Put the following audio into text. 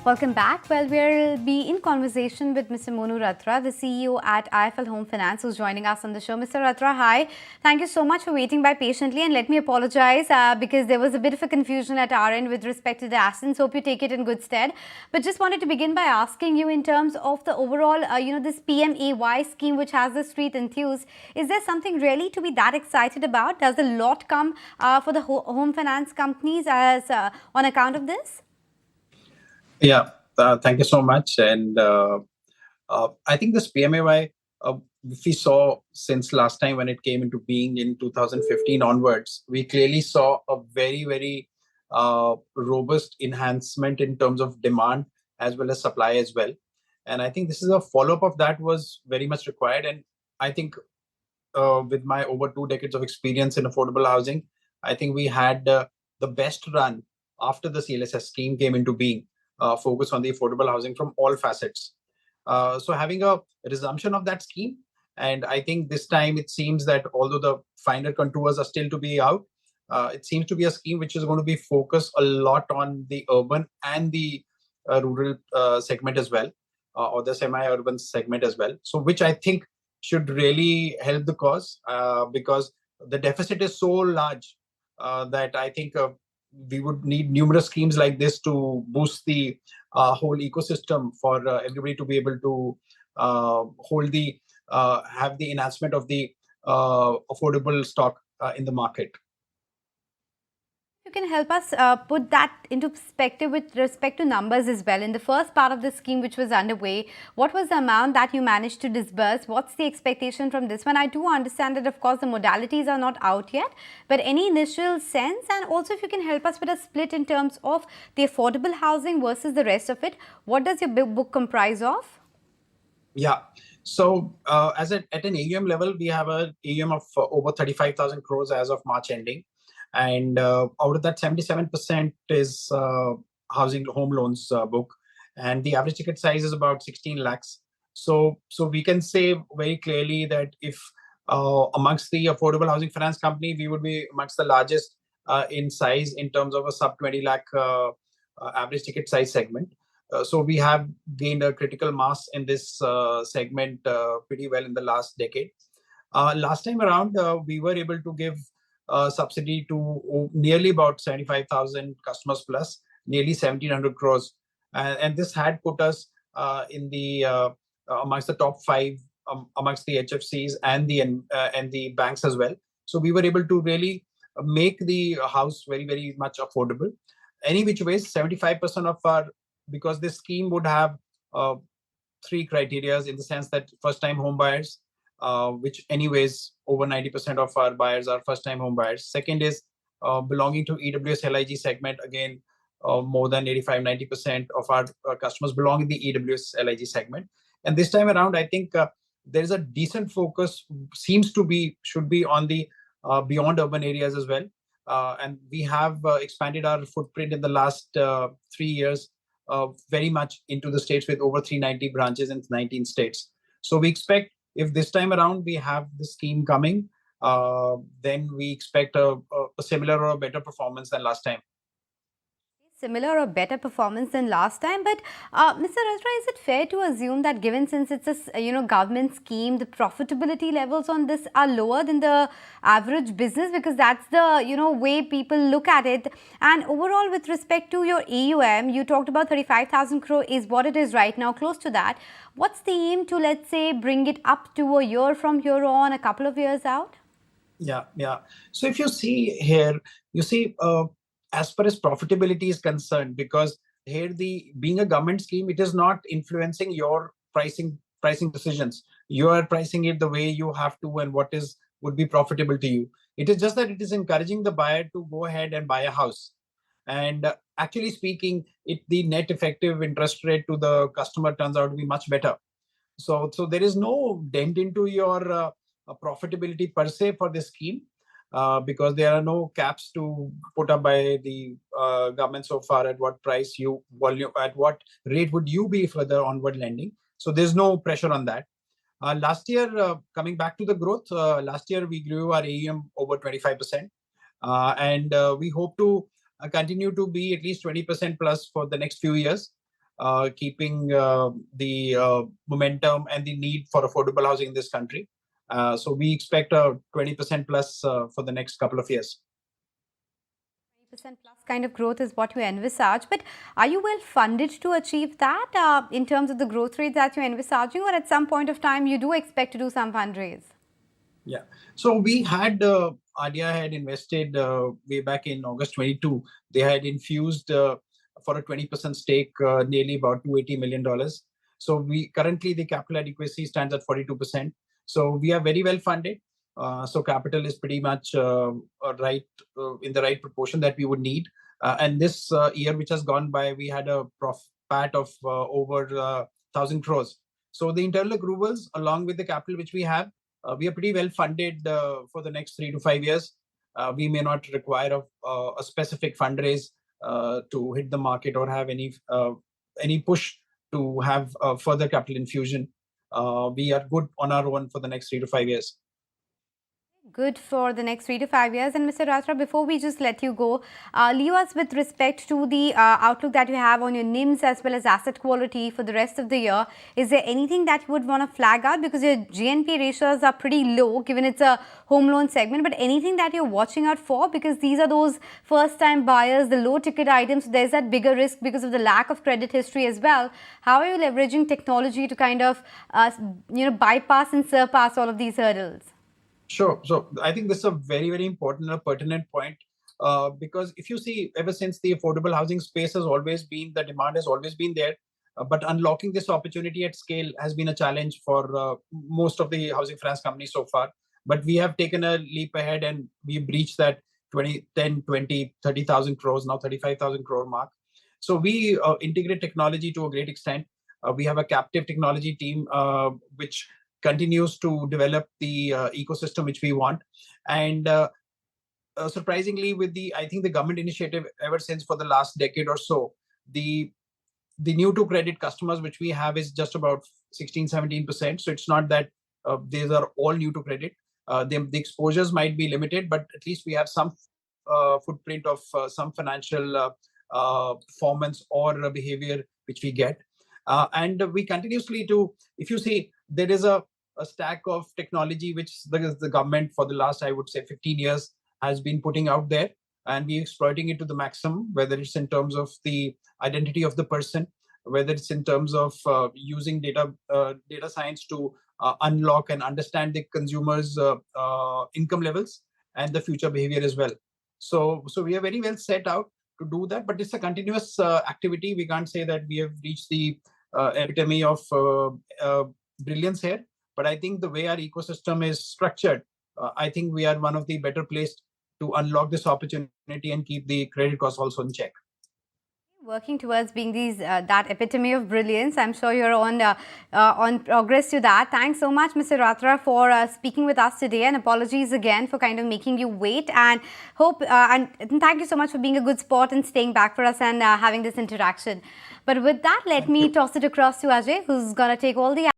Welcome back. Well, we'll be in conversation with Mr. Monu Ratra, the CEO at IIFL Home Finance, who's joining us on the show. Mr. Ratra, hi. Thank you so much for waiting by patiently. And let me apologize because there was a bit of a confusion at our end with respect to the ASINs. Hope you take it in good stead. But just wanted to begin by asking you in terms of the overall, this PMAY scheme, which has the street enthused. Is there something really to be that excited about? Does a lot come for the home finance companies as on account of this? Yeah, thank you so much. And I think this PMAY, we saw since last time when it came into being in 2015 onwards, we clearly saw a very, very robust enhancement in terms of demand as well as supply as well. And I think this is a follow-up of that was very much required. And I think with my over 2 decades of experience in affordable housing, I think we had the best run after the CLSS scheme came into being, focus on the affordable housing from all facets. So having a resumption of that scheme, and I think this time it seems that although the finer contours are still to be out, it seems to be a scheme which is going to be focused a lot on the urban and the rural segment as well, or the semi-urban segment as well. So which I think should really help the cause because the deficit is so large that I think we would need numerous schemes like this to boost the whole ecosystem for everybody to be able to have the enhancement of the affordable stock in the market. You can help us put that into perspective with respect to numbers as well. In the first part of the scheme which was underway, what was the amount that you managed to disburse? What's the expectation from this one? I do understand that, of course, the modalities are not out yet, but any initial sense? And also, if you can help us with a split in terms of the affordable housing versus the rest of it, what does your book comprise of? Yeah. So at an AUM level, we have an AUM of over 35,000 crores as of March ending. And out of that, 77% is housing home loans book. And the average ticket size is about 16 lakhs. So we can say very clearly that if amongst the affordable housing finance company, we would be amongst the largest in size in terms of a sub 20 lakh average ticket size segment. So we have gained a critical mass in this segment pretty well in the last decade. Last time around, we were able to give subsidy to nearly about 75,000 customers plus, nearly 1,700 crores. And this had put us in the amongst the top five amongst the HFCs and the banks as well. So we were able to really make the house very, very much affordable. Any which ways, 75% of our, because this scheme would have three criteria in the sense that first-time home buyers, which anyways over 90% of our buyers are first-time home buyers. Second is belonging to EWS LIG segment. Again, more than 85-90% of our customers belong in the EWS LIG segment. And this time around, I think there is a decent focus should be on the beyond urban areas as well. And we have expanded our footprint in the last 3 years very much into the states with over 390 branches in 19 states. So we expect if this time around we have the scheme coming, then we expect a similar or a better performance than last time. Similar or better performance than last time, but Mr. Ratra, is it fair to assume that given since it's a government scheme, the profitability levels on this are lower than the average business, because that's the way people look at it. And overall, with respect to your AUM, you talked about 35,000 crore is what it is right now, close to that. What's the aim to, let's say, bring it up to a year from here on, a couple of years out? Yeah. So if you see here, you see. As far as profitability is concerned, because here being a government scheme, it is not influencing your pricing decisions. You are pricing it the way you have to and would be profitable to you. It is just that it is encouraging the buyer to go ahead and buy a house. And actually speaking, the net effective interest rate to the customer turns out to be much better. So there is no dent into your profitability per se for this scheme. Because there are no caps to put up by the government so far at what price at what rate would you be further onward lending. So there's no pressure on that. Last year, coming back to the growth, last year we grew our AUM over 25%. And we hope to continue to be at least 20% plus for the next few years. keeping the momentum and the need for affordable housing in this country. So we expect a 20% plus for the next couple of years. 20% plus kind of growth is what you envisage, but are you well funded to achieve that in terms of the growth rate that you're envisaging, or at some point of time you do expect to do some fundraise? Yeah, so we had ADIA had invested way back in August 22. They had infused for a 20% stake nearly about $280 million. So we currently the capital adequacy stands at 42%. So we are very well funded. So capital is pretty much right in the right proportion that we would need. And this year, which has gone by, we had a PAT of over 1,000 crores. So the internal accruals, along with the capital which we have, we are pretty well funded for the next 3 to 5 years. We may not require a specific fundraise to hit the market or have any push to have further capital infusion. We are good on our own for the next 3 to 5 years. Good for the next 3 to 5 years. And Mr. Ratra, before we just let you go, leave us with respect to the outlook that you have on your NIMs as well as asset quality for the rest of the year. Is there anything that you would want to flag out? Because your GNP ratios are pretty low given it's a home loan segment, but anything that you're watching out for? Because these are those first-time buyers, the low-ticket items, so there's that bigger risk because of the lack of credit history as well. How are you leveraging technology to kind of bypass and surpass all of these hurdles? Sure. So I think this is a very, very important and pertinent point because if you see, ever since the affordable housing space has always been, the demand has always been there, but unlocking this opportunity at scale has been a challenge for most of the housing finance companies so far. But we have taken a leap ahead and we've reached that 30,000 crores, now 35,000 crore mark. So we integrate technology to a great extent. We have a captive technology team which continues to develop the ecosystem which we want. And surprisingly, with I think the government initiative ever since for the last decade or so, the new to credit customers which we have is just about 16-17%. So it's not that these are all new to credit. The exposures might be limited, but at least we have some footprint of some financial performance or behavior which we get. And we continuously if you see, there is a stack of technology which the government for the last, I would say, 15 years has been putting out there, and we're exploiting it to the maximum, whether it's in terms of the identity of the person, whether it's in terms of using data science to unlock and understand the consumer's income levels and the future behavior as well. So we are very well set out to do that, but it's a continuous activity. We can't say that we have reached the epitome of brilliance here, but I think the way our ecosystem is structured, I think we are one of the better placed to unlock this opportunity and keep the credit costs also in check. Working towards being that epitome of brilliance. I'm sure you're on progress to that. Thanks so much, Mr. Ratra, for speaking with us today, and apologies again for kind of making you wait. And and thank you so much for being a good sport and staying back for us and having this interaction. But with that, let me toss it across to Ajay, who's gonna take all the